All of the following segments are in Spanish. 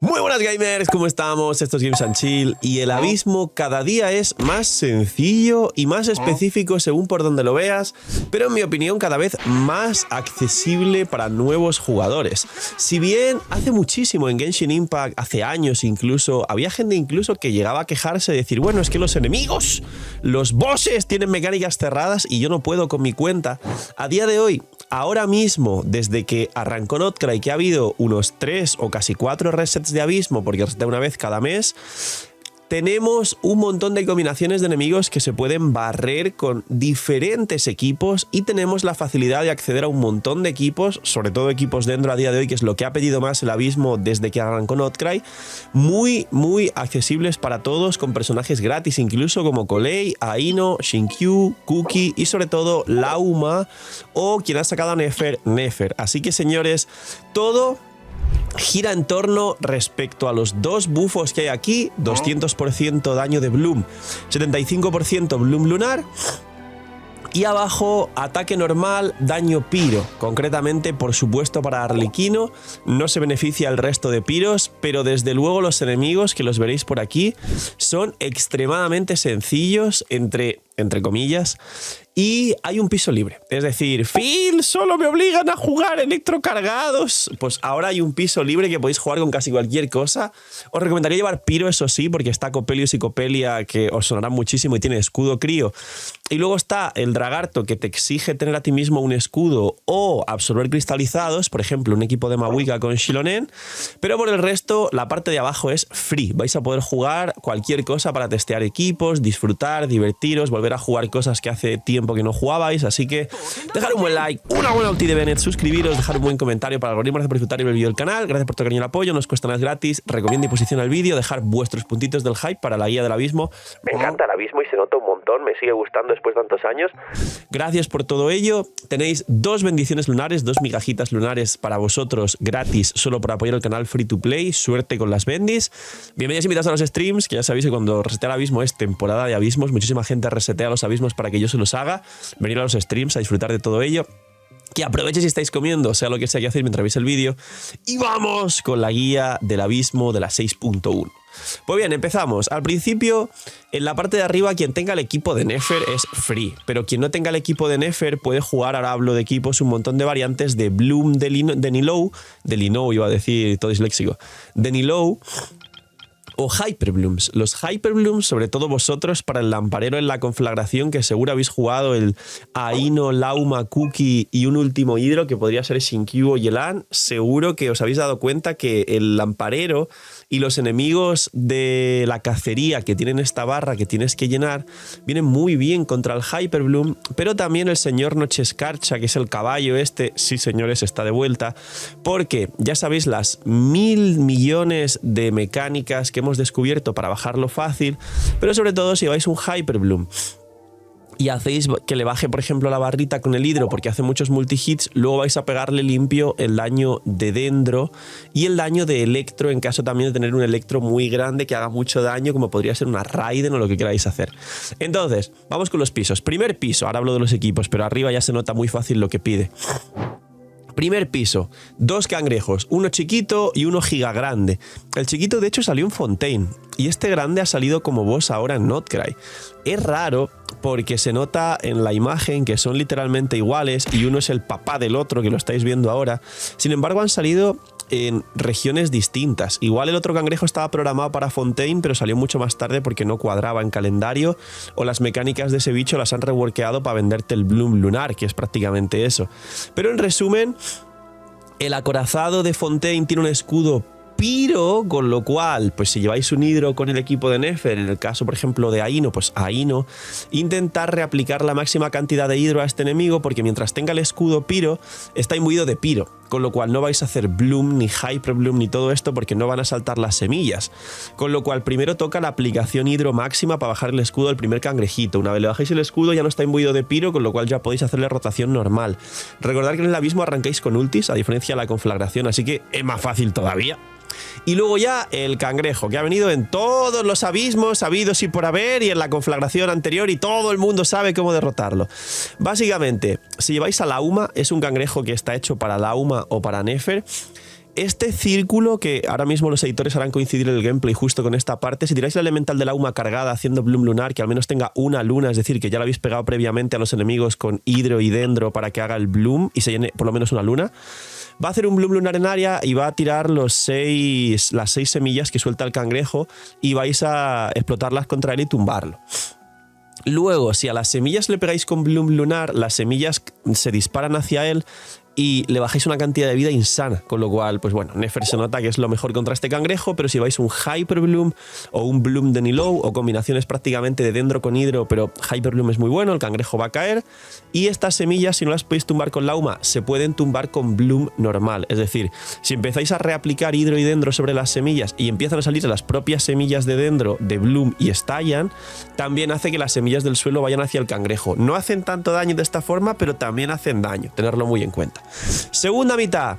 Muy buenas gamers, ¿cómo estamos? Esto es Games and Chill y el abismo cada día es más sencillo y más específico según por donde lo veas, pero en mi opinión cada vez más accesible para nuevos jugadores. Si bien hace muchísimo en Genshin Impact, hace años incluso, había gente incluso que llegaba a quejarse de decir, bueno, es que los enemigos, los bosses tienen mecánicas cerradas y yo no puedo con mi cuenta. A día de hoy, ahora mismo, desde que arrancó Notcry, que ha habido unos 3 o casi 4 resets de abismo, porque reseta una vez cada mes, tenemos un montón de combinaciones de enemigos que se pueden barrer con diferentes equipos y tenemos la facilidad de acceder a un montón de equipos, sobre todo equipos dentro a día de hoy, que es lo que ha pedido más el abismo desde que arrancó Notcry, muy accesibles para todos, con personajes gratis incluso como Colei, Aino, Shinkyu, Kuki y sobre todo Lauma o quien ha sacado a Nefer. Así que señores, todo gira en torno respecto a los dos bufos que hay aquí, 200% daño de Bloom, 75% Bloom lunar, y abajo ataque normal, daño piro. Concretamente, por supuesto, para Arlequino no se beneficia el resto de piros, pero desde luego los enemigos, que los veréis por aquí, son extremadamente sencillos, entre comillas, y hay un piso libre. Es decir, Phil, solo me obligan a jugar electrocargados. Pues ahora hay un piso libre que podéis jugar con casi cualquier cosa. Os recomendaría llevar piro, eso sí, porque está Coppelius y Coppelia, que os sonarán muchísimo y tiene escudo crío. Y luego está el Dragarto, que te exige tener a ti mismo un escudo o absorber cristalizados, por ejemplo, un equipo de Mawika con Shilonen. Pero por el resto, la parte de abajo es free. Vais a poder jugar cualquier cosa para testear equipos, disfrutar, divertiros, volver a jugar cosas que hace tiempo que no jugabais, así que dejar un buen like, una buena ulti de Bennett, suscribiros, dejar un buen comentario para el algoritmo, gracias por disfrutar y ver el vídeo del canal, gracias por tu cariño y el apoyo, no os cuesta nada, es gratis, recomienda y posiciona el vídeo, dejar vuestros puntitos del hype para la guía del abismo. Me encanta el abismo y se nota un montón, me sigue gustando después de tantos años. Gracias por todo ello, tenéis 2 bendiciones lunares, 2 migajitas lunares para vosotros gratis, solo por apoyar el canal free to play, suerte con las bendis. Bienvenidos invitados a los streams, que ya sabéis que cuando resetea el abismo es temporada de abismos, muchísima gente resetea los abismos para que yo se los haga, venir a los streams a disfrutar de todo ello. Que aproveche si estáis comiendo, sea lo que sea que hacéis mientras veis el vídeo. Y vamos con la guía del abismo de la 6.1. Pues bien, empezamos. Al principio, en la parte de arriba, quien tenga el equipo de Nefer es free. Pero quien no tenga el equipo de Nefer puede jugar, ahora hablo de equipos, un montón de variantes de Bloom, de Nilou, iba a decir todo disléxico, de Nilou, o Hyperblooms. Los Hyperblooms, sobre todo vosotros, para el lamparero en la conflagración, que seguro habéis jugado el Aino, Lauma, Kuki y un último hidro, que podría ser Shinkyu o Yelan, seguro que os habéis dado cuenta que el lamparero y los enemigos de la cacería que tienen esta barra que tienes que llenar vienen muy bien contra el Hyperbloom, pero también el señor Nochescarcha, que es el caballo este, sí señores, está de vuelta, porque ya sabéis las 1000 millones de mecánicas que hemos descubierto para bajarlo fácil, pero sobre todo si lleváis un Hyperbloom y hacéis que le baje, por ejemplo, la barrita con el hidro porque hace muchos multihits, luego vais a pegarle limpio el daño de dendro y el daño de electro en caso también de tener un electro muy grande que haga mucho daño, como podría ser una Raiden o lo que queráis hacer. Entonces, vamos con los pisos. Primer piso, ahora hablo de los equipos, pero arriba ya se nota muy fácil lo que pide. Primer piso, 2 cangrejos, uno chiquito y uno giga grande. El chiquito de hecho salió en Fontaine y este grande ha salido como boss ahora en Notcry. Es raro porque se nota en la imagen que son literalmente iguales y uno es el papá del otro, que lo estáis viendo ahora. Sin embargo han salido en regiones distintas. Igual el otro cangrejo estaba programado para Fontaine, pero salió mucho más tarde porque no cuadraba en calendario, o las mecánicas de ese bicho las han reworkeado para venderte el Bloom lunar, que es prácticamente eso. Pero en resumen, el acorazado de Fontaine tiene un escudo piro, con lo cual, pues si lleváis un hidro con el equipo de Nefer, en el caso por ejemplo de Aino, pues Aino, intentar reaplicar la máxima cantidad de hidro a este enemigo, porque mientras tenga el escudo piro, está imbuido de piro, con lo cual no vais a hacer Bloom, ni Hyperbloom, ni todo esto, porque no van a saltar las semillas, con lo cual primero toca la aplicación hidro máxima para bajar el escudo al primer cangrejito. Una vez le bajáis el escudo ya no está imbuido de piro, con lo cual ya podéis hacerle rotación normal. Recordad que en el abismo arrancáis con ultis, a diferencia de la conflagración, así que es más fácil todavía. Y luego ya el cangrejo, que ha venido en todos los abismos habidos y por haber, y en la conflagración anterior, y todo el mundo sabe cómo derrotarlo. Básicamente, si lleváis a Lauma, es un cangrejo que está hecho para Lauma o para Nefer. este círculo, que ahora mismo los editores harán coincidir el gameplay justo con esta parte, si tiráis la elemental de Lauma cargada haciendo Bloom Lunar, que al menos tenga una luna, es decir, que ya la habéis pegado previamente a los enemigos con Hidro y Dendro para que haga el Bloom y se llene por lo menos una luna, va a hacer un Bloom Lunar en área y va a tirar las 6 semillas que suelta el cangrejo y vais a explotarlas contra él y tumbarlo. Luego, si a las semillas le pegáis con Bloom Lunar, las semillas se disparan hacia él y le bajáis una cantidad de vida insana, con lo cual, pues bueno, Nefer se nota que es lo mejor contra este cangrejo, pero si vais un Hyper Bloom o un Bloom de Nilou o combinaciones prácticamente de Dendro con Hidro, pero Hyper Bloom es muy bueno, el cangrejo va a caer. Y estas semillas, si no las podéis tumbar con Lauma, se pueden tumbar con Bloom normal, es decir, si empezáis a reaplicar Hidro y Dendro sobre las semillas y empiezan a salir las propias semillas de Dendro de Bloom y estallan, también hace que las semillas del suelo vayan hacia el cangrejo. No hacen tanto daño de esta forma, pero también hacen daño, tenerlo muy en cuenta. Segunda mitad,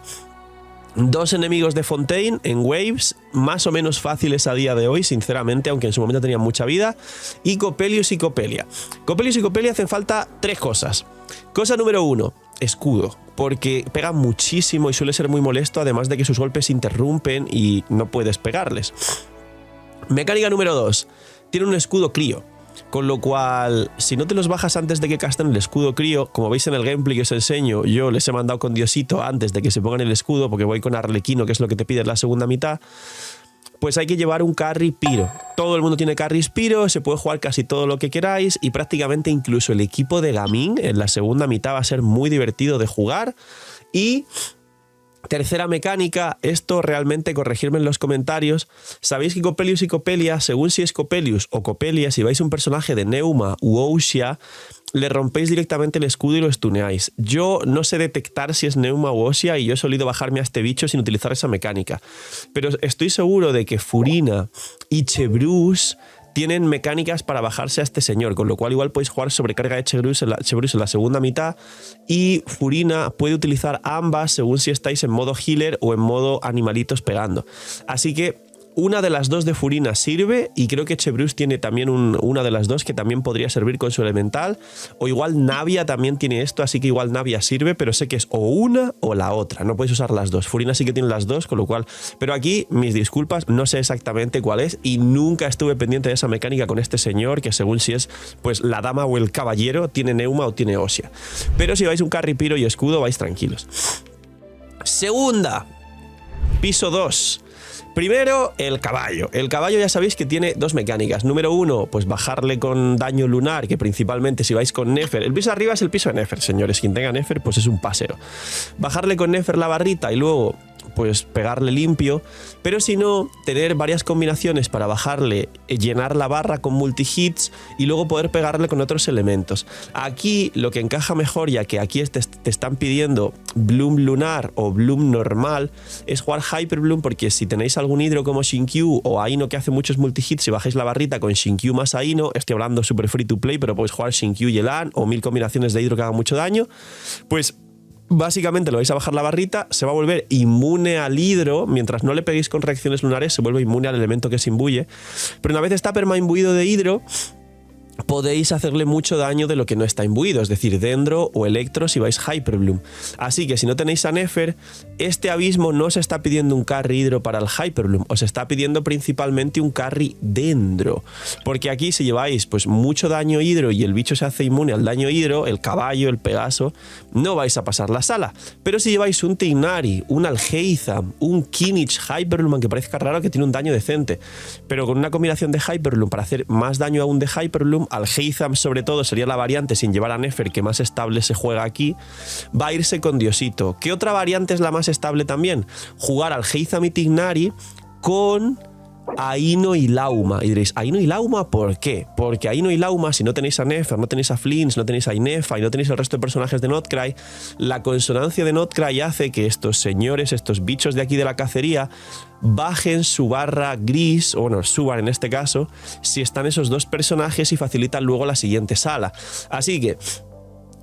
2 enemigos de Fontaine en waves, más o menos fáciles a día de hoy, sinceramente, aunque en su momento tenían mucha vida, y Coppelius y Coppelia. Coppelius y Coppelia hacen falta 3 cosas. Cosa número 1, escudo, porque pega muchísimo y suele ser muy molesto, además de que sus golpes interrumpen y no puedes pegarles. Mecánica número 2, tiene un escudo crío. Con lo cual, si no te los bajas antes de que casten el escudo crío, como veis en el gameplay que os enseño, yo les he mandado con Diosito antes de que se pongan el escudo, porque voy con Arlequino, que es lo que te pide en la segunda mitad, pues hay que llevar un carry Piro. Todo el mundo tiene carry Piro, se puede jugar casi todo lo que queráis y prácticamente incluso el equipo de Gaming en la segunda mitad va a ser muy divertido de jugar. Y tercera mecánica, esto realmente corregirme en los comentarios. Sabéis que Coppelius y Coppelia, según si es Coppelius o Coppelia, si vais un personaje de Neuma u Osia, le rompéis directamente el escudo y lo stuneáis. Yo no sé detectar si es Neuma u Osia y yo he solido bajarme a este bicho sin utilizar esa mecánica. Pero estoy seguro de que Furina y Chevreuse tienen mecánicas para bajarse a este señor, con lo cual igual podéis jugar sobrecarga de Chevreuse en la segunda mitad y Furina puede utilizar ambas según si estáis en modo healer o en modo animalitos pegando. Así que una de las dos de Furina sirve y creo que Chevreuse tiene también una de las dos que también podría servir con su elemental, o igual Navia también tiene esto, así que igual Navia sirve, pero sé que es o una o la otra, no podéis usar las dos. Furina sí que tiene las dos, con lo cual, pero aquí mis disculpas, no sé exactamente cuál es y nunca estuve pendiente de esa mecánica con este señor, que según si es pues la dama o el caballero, tiene Neuma o tiene Osia. Pero si vais un carry Piro y escudo vais tranquilos. Segunda, piso 2. Primero, el caballo. El caballo ya sabéis que tiene 2 mecánicas. Número 1, pues bajarle con daño lunar, que principalmente si vais con Nefer... El piso de arriba es el piso de Nefer, señores. Quien tenga Nefer, pues es un paseo. Bajarle con Nefer la barrita y luego pues pegarle limpio, pero si no, tener varias combinaciones para bajarle, llenar la barra con multi-hits y luego poder pegarle con otros elementos. Aquí lo que encaja mejor, ya que aquí te están pidiendo Bloom Lunar o Bloom normal, es jugar Hyper Bloom, porque si tenéis algún Hidro como Shinkyu o Aino que hace muchos multi-hits, si bajáis la barrita con Shinkyu más Aino, estoy hablando super free to play, pero podéis jugar Shinkyu y Elan o 1000 combinaciones de Hidro que hagan mucho daño, pues básicamente lo vais a bajar la barrita, se va a volver inmune al hidro, mientras no le peguéis con reacciones lunares, se vuelve inmune al elemento que se imbuye. Pero una vez está perma imbuido de hidro, podéis hacerle mucho daño de lo que no está imbuido, es decir, Dendro o Electro si vais Hyper Bloom. Así que si no tenéis a Nefer, este abismo no os está pidiendo un carry hidro para el Hyper Bloom, os está pidiendo principalmente un carry Dendro. Porque aquí si lleváis pues mucho daño hidro y el bicho se hace inmune al daño hidro, el caballo, el Pegaso, no vais a pasar la sala. Pero si lleváis un Tignari, un Algeizam, un Kinich Hyper Bloom, aunque parezca raro que tiene un daño decente, pero con una combinación de Hyper Bloom para hacer más daño aún de Hyper Bloom, Algeizam sobre todo sería la variante sin llevar a Nefer que más estable se juega aquí, va a irse con Diosito. ¿Qué otra variante es la más estable también? Jugar Algeizam y Tignari con Aino y Lauma. Y diréis, ¿Aino y Lauma por qué? Porque Aino y Lauma, si no tenéis a Nefer, no tenéis a Flinch, no tenéis a Inefa y no tenéis el resto de personajes de Notcry, la consonancia de Notcry hace que estos señores, estos bichos de aquí de la cacería, bajen su barra gris, o bueno, suban en este caso, si están esos dos personajes y facilitan luego la siguiente sala. Así que,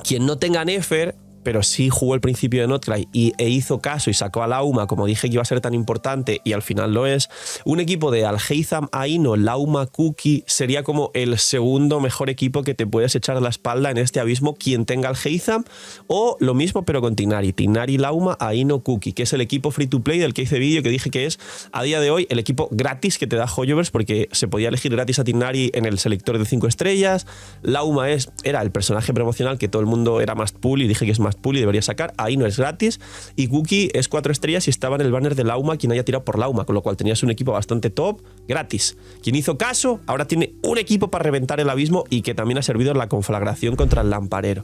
quien no tenga Nefer, pero sí jugó el principio de Notcry e hizo caso y sacó a Lauma, como dije que iba a ser tan importante y al final lo es, un equipo de Alhaitham, Aino, Lauma, Cookie sería como el segundo mejor equipo que te puedes echar a la espalda en este abismo quien tenga Alhaitham, o lo mismo pero con Tighnari, Lauma, Aino, Cookie, que es el equipo free to play del que hice vídeo, que dije que es a día de hoy el equipo gratis que te da Hoyoverse, porque se podía elegir gratis a Tighnari en el selector de 5 estrellas, Lauma era el personaje promocional que todo el mundo era must pull y dije que es must pull y debería sacar, Aino es gratis y Cookie es 4 estrellas y estaba en el banner de Lauma quien haya tirado por Lauma, con lo cual tenías un equipo bastante top, gratis. Quien hizo caso ahora tiene un equipo para reventar el abismo y que también ha servido en la conflagración contra el lamparero.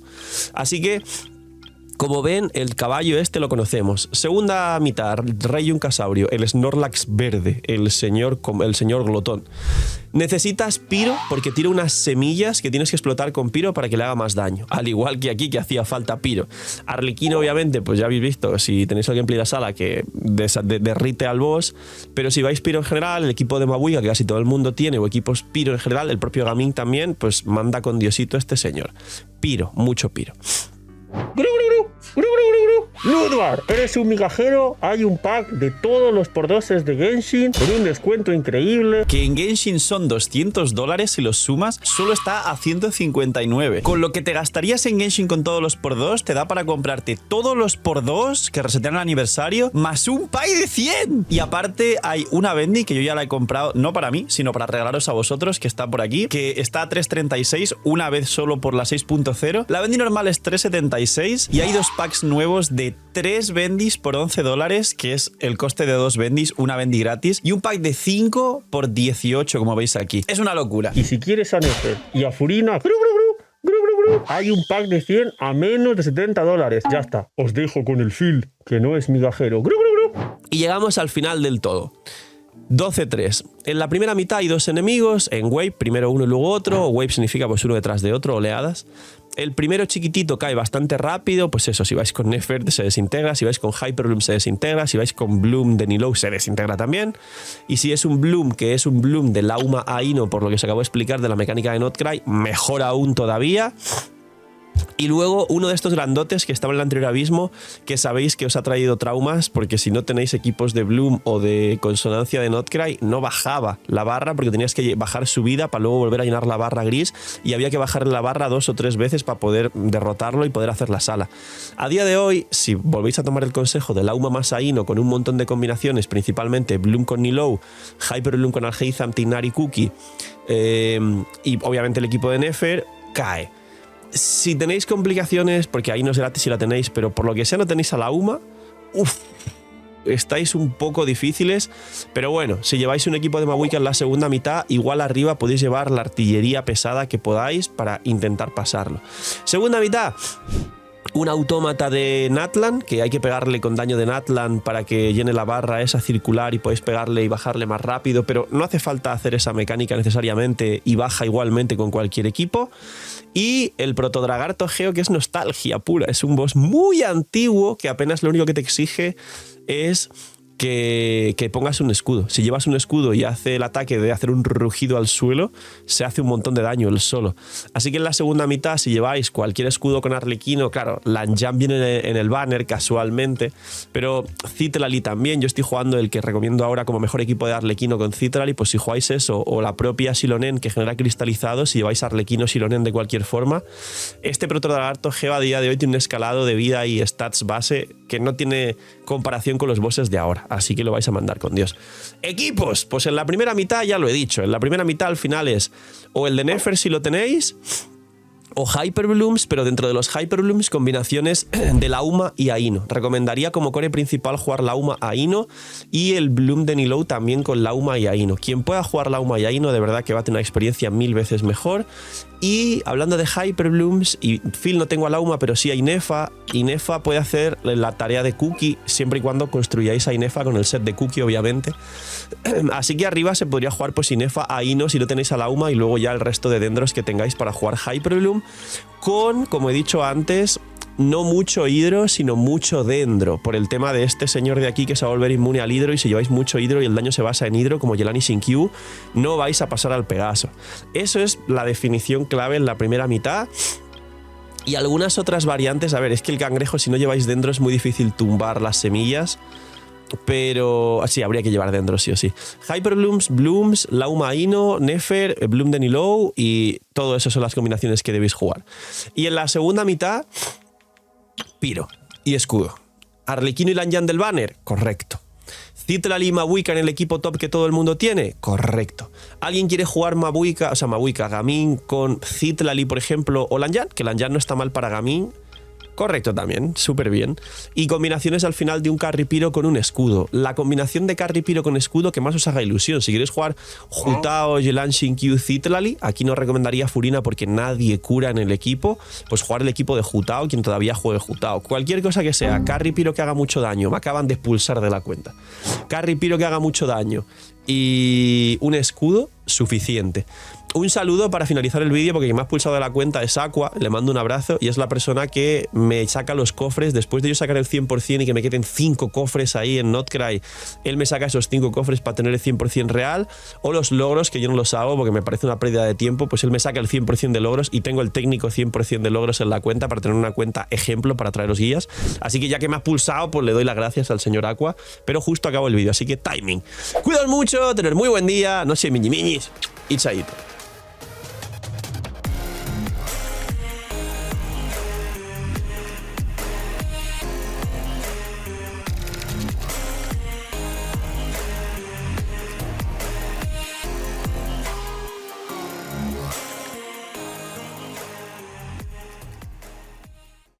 Así que, como ven, el caballo este lo conocemos. Segunda mitad, Rey Yuncasaurio, el Snorlax verde, el señor glotón. Necesitas Piro porque tira unas semillas que tienes que explotar con Piro para que le haga más daño. Al igual que aquí, que hacía falta Piro. Arlequino, obviamente, pues ya habéis visto, si tenéis el gameplay de la sala, que derrite al boss. Pero si vais Piro en general, el equipo de Mabuiga, que casi todo el mundo tiene, o equipos Piro en general, el propio Gaming también, pues manda con Diosito este señor. Piro, mucho Piro. Ludvar, eres un migajero, hay un pack de todos los por-doses de Genshin con un descuento increíble. Que en Genshin son $200 si los sumas, solo está a 159. Con lo que te gastarías en Genshin con todos los por-2, te da para comprarte todos los por-2 que resetean el aniversario, más un pack de 100. Y aparte hay una Bendy que yo ya la he comprado, no para mí, sino para regalaros a vosotros, que está por aquí, que está a 3.36, una vez solo por la 6.0. La Bendy normal es 3.76 y hay 2 packs nuevos de 3 Bendis por $11, que es el coste de 2 Bendis, una Bendy gratis, y un pack de 5 por 18, como veis aquí. Es una locura. Y si quieres a Nefer y a Furina, hay un pack de 100 a menos de $70. Ya está. Os dejo con el Phil, que no es migajero. Y llegamos al final del todo. 12-3. En la primera mitad hay 2 enemigos en wave, primero uno y luego otro. Wave significa pues uno detrás de otro, oleadas. El primero chiquitito cae bastante rápido, pues eso, si vais con Nefer se desintegra, si vais con Hyperbloom se desintegra, si vais con Bloom de Nilou se desintegra también. Y si es un Bloom, que es un Bloom de Lauma Aino, por lo que os acabo de explicar de la mecánica de Notcry, mejor aún todavía. Y luego uno de estos grandotes que estaba en el anterior abismo, que sabéis que os ha traído traumas, porque si no tenéis equipos de Bloom o de consonancia de Notcry, no bajaba la barra, porque tenías que bajar su vida para luego volver a llenar la barra gris, y había que bajarle la barra 2 o 3 veces para poder derrotarlo y poder hacer la sala. A día de hoy, si volvéis a tomar el consejo de Lauma más Aino con un montón de combinaciones, principalmente Bloom con Nilou, Hyper Bloom con Alhaitham, Tighnari, Cookie, y obviamente el equipo de Nefer, cae. Si tenéis complicaciones, porque ahí no es gratis si la tenéis, pero por lo que sea no tenéis a Lauma, estáis un poco difíciles. Pero bueno, si lleváis un equipo de Mabuiga en la segunda mitad, igual arriba podéis llevar la artillería pesada que podáis para intentar pasarlo. Segunda mitad, un autómata de Natlan, que hay que pegarle con daño de Natlan para que llene la barra esa circular y podéis pegarle y bajarle más rápido, pero no hace falta hacer esa mecánica necesariamente y baja igualmente con cualquier equipo. Y el Protodragarto Geo, que es nostalgia pura, es un boss muy antiguo que apenas lo único que te exige es que pongas un escudo. Si llevas un escudo y hace el ataque de hacer un rugido al suelo, se hace un montón de daño él solo. Así que en la segunda mitad, si lleváis cualquier escudo con Arlequino, claro, Lanjam viene en el banner casualmente, pero Citlali también. Yo estoy jugando el que recomiendo ahora como mejor equipo de Arlequino con Citlali, pues si jugáis eso, o la propia Silonen que genera cristalizados, si lleváis Arlequino Silonen de cualquier forma, este Protodragarto Geo a día de hoy tiene un escalado de vida y stats base que no tiene comparación con los bosses de ahora. Así que lo vais a mandar con Dios. Equipos, pues en la primera mitad ya lo he dicho. En la primera mitad al final es o el de Nefer si lo tenéis, o Hyperblooms, pero dentro de los Hyperblooms combinaciones de Lauma y Aino. Recomendaría como core principal jugar Lauma Aino y el Bloom de Nilou también con Lauma y Aino. Quien pueda jugar Lauma y Aino de verdad que va a tener una experiencia 1000 veces mejor. Y hablando de Hyperblooms, y Phil no tengo a Lauma, pero sí a Inefa. Inefa puede hacer la tarea de Cookie siempre y cuando construyáis a Inefa con el set de Cookie, obviamente. Así que arriba se podría jugar pues Inefa, Aino si no tenéis a Lauma, y luego ya el resto de dendros que tengáis para jugar Hyperbloom con, como he dicho antes, no mucho hidro, sino mucho dendro, por el tema de este señor de aquí que se va a volver inmune al hidro, y si lleváis mucho hidro y el daño se basa en hidro, como Jelani sin Q, no vais a pasar al Pegaso. Eso es la definición clave en la primera mitad. Y algunas otras variantes, a ver, es que el cangrejo si no lleváis dentro es muy difícil tumbar las semillas, pero sí, habría que llevar dentro sí o sí. Hyperblooms, Blooms, Laumaino, Nefer, Bloom de Nilou y todo eso son las combinaciones que debéis jugar. Y en la segunda mitad, Piro y escudo. Arlequino y Lanyan del banner, correcto. Citlali y Mabuika en el equipo top que todo el mundo tiene, correcto. ¿Alguien quiere jugar Mabuika, Gaming con Citlali, por ejemplo, o Lanyan? Que Lanyan no está mal para Gaming. Correcto también, súper bien. Y combinaciones al final de un Carry Piro con un escudo. La combinación de Carry Piro con escudo que más os haga ilusión. Si queréis jugar Jutao, Yelan, Shinkyu, Citlali, aquí no recomendaría Furina porque nadie cura en el equipo. Pues jugar el equipo de Jutao, quien todavía juegue Jutao. Cualquier cosa que sea, Carry Piro que haga mucho daño. Me acaban de expulsar de la cuenta. Carry Piro que haga mucho daño y un escudo, suficiente. Un saludo para finalizar el vídeo porque quien me ha expulsado de la cuenta es Aqua, le mando un abrazo y es la persona que me saca los cofres después de yo sacar el 100% y que me queden 5 cofres ahí en Notcry. Él me saca esos 5 cofres para tener el 100% real, o los logros que yo no los hago porque me parece una pérdida de tiempo, pues él me saca el 100% de logros y tengo el técnico 100% de logros en la cuenta para tener una cuenta ejemplo para traeros guías. Así que ya que me ha expulsado, pues le doy las gracias al señor Aqua, pero justo acabo el vídeo, así que timing. Cuidaos mucho, tener muy buen día, no sé, miñis y chaito.